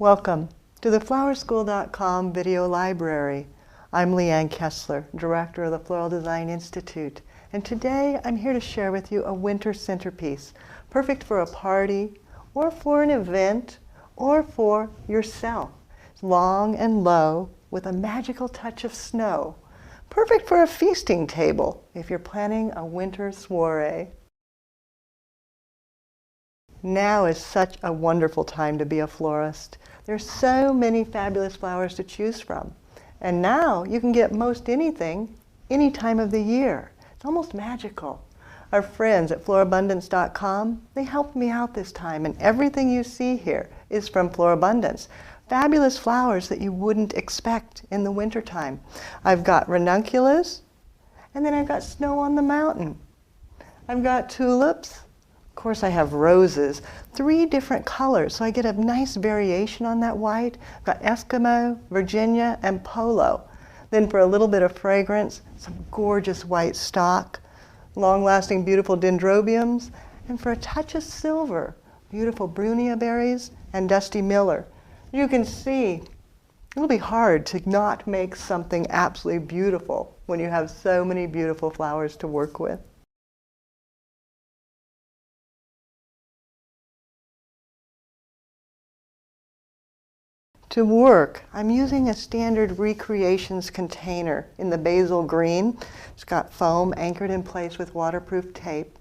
Welcome to the flowerschool.com video library. I'm Leanne Kessler, Director of the Floral Design Institute, and today I'm here to share with you a winter centerpiece, perfect for a party, or for an event, or for yourself. It's long and low with a magical touch of snow, perfect for a feasting table if you're planning a winter soiree. Now is such a wonderful time to be a florist. There's so many fabulous flowers to choose from. And now you can get most anything, any time of the year. It's almost magical. Our friends at florabundance.com, they helped me out this time, and everything you see here is from Florabundance. Fabulous flowers that you wouldn't expect in the wintertime. I've got ranunculus, and then I've got snow on the mountain. I've got tulips. Of course, I have roses, 3 different colors, so I get a nice variation on that white. I've got Eskimo, Virginia, and Polo. Then for a little bit of fragrance, some gorgeous white stock, long-lasting beautiful dendrobiums, and for a touch of silver, beautiful Brunia berries and Dusty Miller. You can see it'll be hard to not make something absolutely beautiful when you have so many beautiful flowers to work with. To work, I'm using a standard Recreations container in the basil green. It's got foam anchored in place with waterproof tape.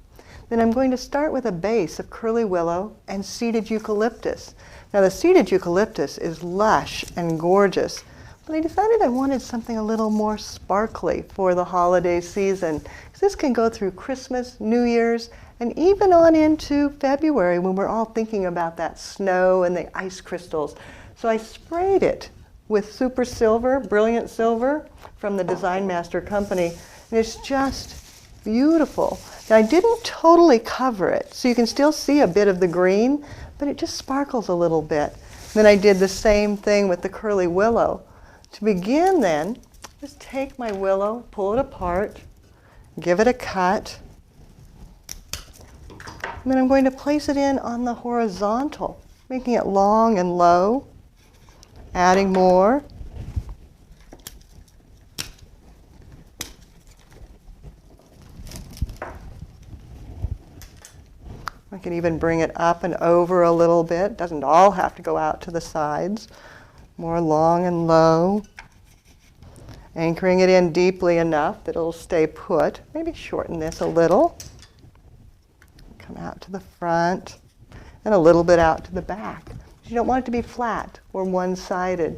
Then I'm going to start with a base of curly willow and seeded eucalyptus. Now the seeded eucalyptus is lush and gorgeous, but I decided I wanted something a little more sparkly for the holiday season, because this can go through Christmas, New Year's, and even on into February when we're all thinking about that snow and the ice crystals. So I sprayed it with super silver, brilliant silver from the Design Master Company, and it's just beautiful. Now I didn't totally cover it, so you can still see a bit of the green, but it just sparkles a little bit. Then I did the same thing with the curly willow. To begin then, just take my willow, pull it apart, give it a cut, and then I'm going to place it in on the horizontal, making it long and low. Adding more. I can even bring it up and over a little bit. Doesn't all have to go out to the sides. More long and low. Anchoring it in deeply enough that it'll stay put. Maybe shorten this a little. Come out to the front and a little bit out to the back. You don't want it to be flat or one-sided.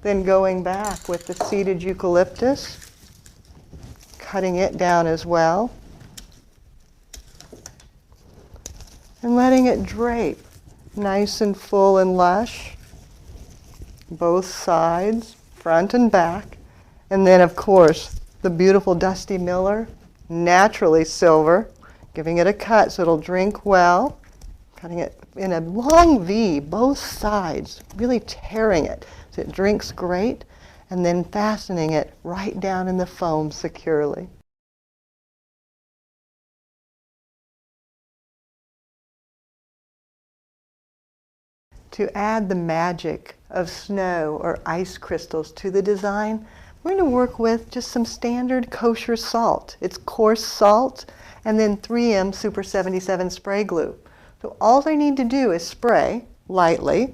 Then going back with the seeded eucalyptus, cutting it down as well, and letting it drape nice and full and lush, both sides, front and back. And then, of course, the beautiful Dusty Miller, naturally silver, giving it a cut so it'll drink well, cutting it in a long V, both sides, really tearing it so it drinks great, and then fastening it right down in the foam securely. To add the magic of snow or ice crystals to the design, we're going to work with just some standard kosher salt. It's coarse salt and then 3M Super 77 spray glue. So all I need to do is spray lightly.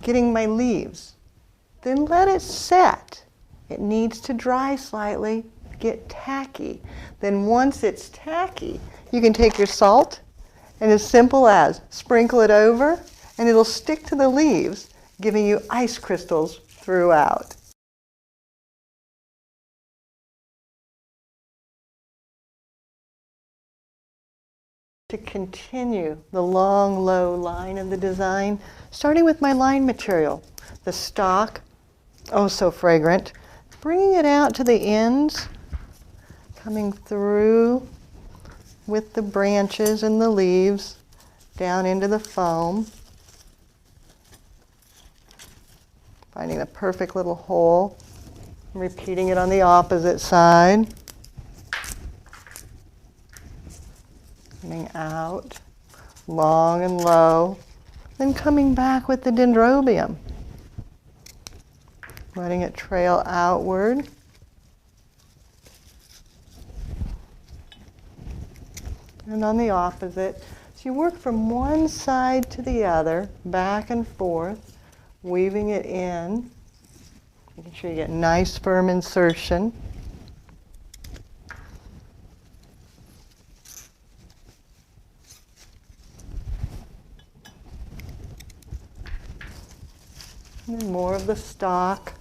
Getting my leaves. Then let it set. It needs to dry slightly, get tacky. Then once it's tacky, you can take your salt and as simple as sprinkle it over and it'll stick to the leaves, giving you ice crystals throughout. To continue the long, low line of the design, starting with my line material, the stock, oh so fragrant, bringing it out to the ends, coming through with the branches and the leaves, down into the foam, finding the perfect little hole, repeating it on the opposite side. Coming out, long and low. Then coming back with the dendrobium, letting it trail outward. And on the opposite. So you work from one side to the other, back and forth, weaving it in, making sure you get nice firm insertion. And then more of the stalk.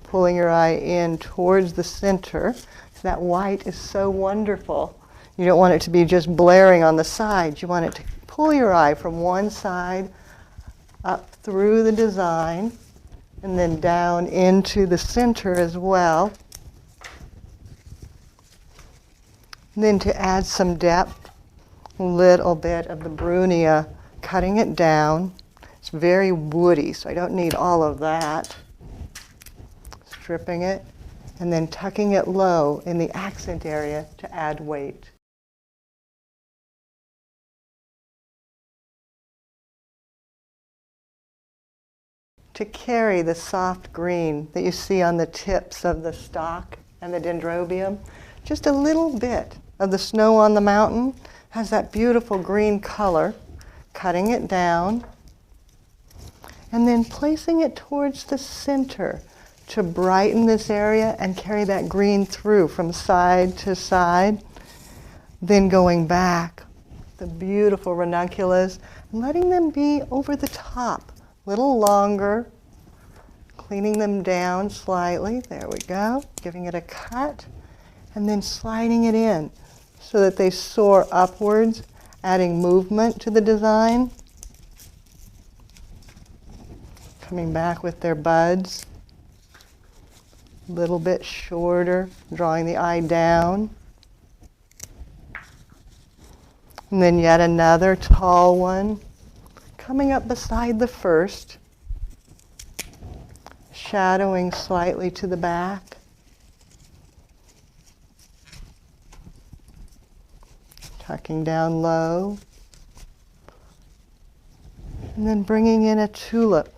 Pulling your eye in towards the center. That white is so wonderful. You don't want it to be just blaring on the sides. You want it to pull your eye from one side up through the design and then down into the center as well. And then to add some depth, a little bit of the Brunia, cutting it down. It's very woody, so I don't need all of that. Stripping it. And then tucking it low in the accent area to add weight. To carry the soft green that you see on the tips of the stalk and the dendrobium, just a little bit of the snow on the mountain has that beautiful green color, cutting it down, and then placing it towards the center to brighten this area and carry that green through from side to side. Then going back, the beautiful ranunculus, and letting them be over the top, a little longer, cleaning them down slightly. There we go. Giving it a cut, and then sliding it in so that they soar upwards, adding movement to the design. Coming back with their buds. A little bit shorter, drawing the eye down. And then yet another tall one, coming up beside the first, shadowing slightly to the back. Tucking down low. And then bringing in a tulip.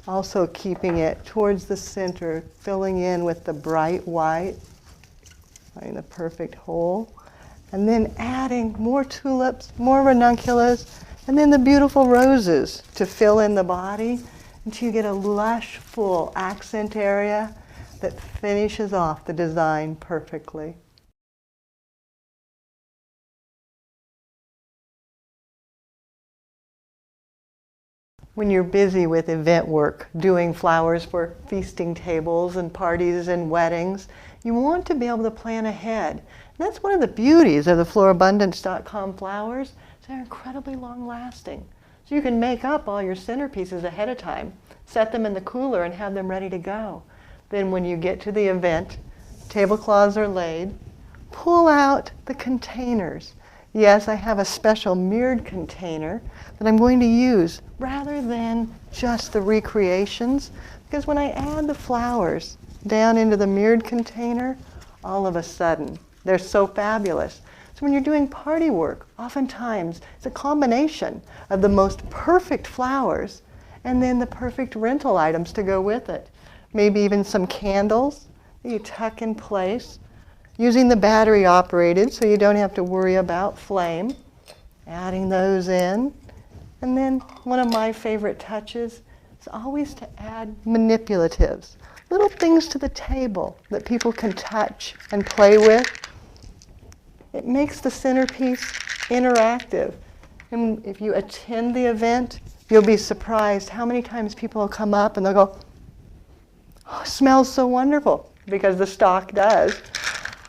Also keeping it towards the center, filling in with the bright white, finding the perfect hole. And then adding more tulips, more ranunculus, and then the beautiful roses to fill in the body until you get a lush, full accent area that finishes off the design perfectly. When you're busy with event work, doing flowers for feasting tables and parties and weddings, you want to be able to plan ahead. And that's one of the beauties of the florabundance.com flowers. They're incredibly long-lasting. So you can make up all your centerpieces ahead of time, set them in the cooler and have them ready to go. Then when you get to the event, tablecloths are laid, pull out the containers. Yes, I have a special mirrored container that I'm going to use rather than just the recreations, because when I add the flowers down into the mirrored container, all of a sudden, they're so fabulous. So when you're doing party work, oftentimes it's a combination of the most perfect flowers and then the perfect rental items to go with it. Maybe even some candles that you tuck in place. Using the battery operated so you don't have to worry about flame. Adding those in. And then one of my favorite touches is always to add manipulatives. Little things to the table that people can touch and play with. It makes the centerpiece interactive. And if you attend the event, you'll be surprised how many times people will come up and they'll go, "Oh, it smells so wonderful," because the stock does.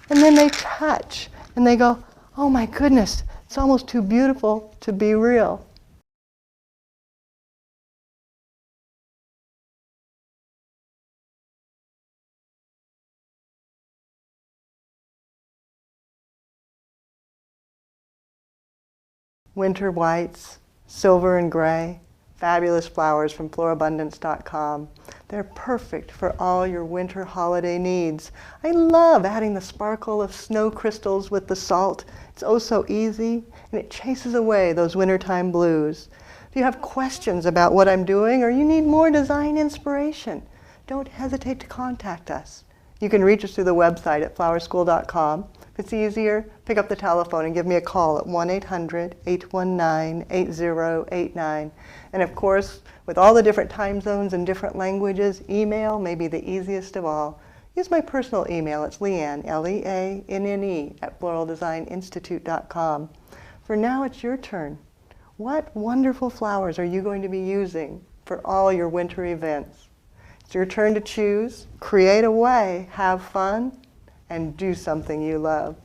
And then they touch and they go, "Oh my goodness, it's almost too beautiful to be real." Winter whites, silver and gray, fabulous flowers from florabundance.com. They're perfect for all your winter holiday needs. I love adding the sparkle of snow crystals with the salt. It's oh so easy, and it chases away those wintertime blues. If you have questions about what I'm doing or you need more design inspiration, don't hesitate to contact us. You can reach us through the website at flowerschool.com. If it's easier, pick up the telephone and give me a call at 1-800-819-8089. And of course, with all the different time zones and different languages, email may be the easiest of all. Use my personal email. It's Leanne, Leanne, at floraldesigninstitute.com. For now, it's your turn. What wonderful flowers are you going to be using for all your winter events? It's your turn to choose, create away, have fun, and do something you love.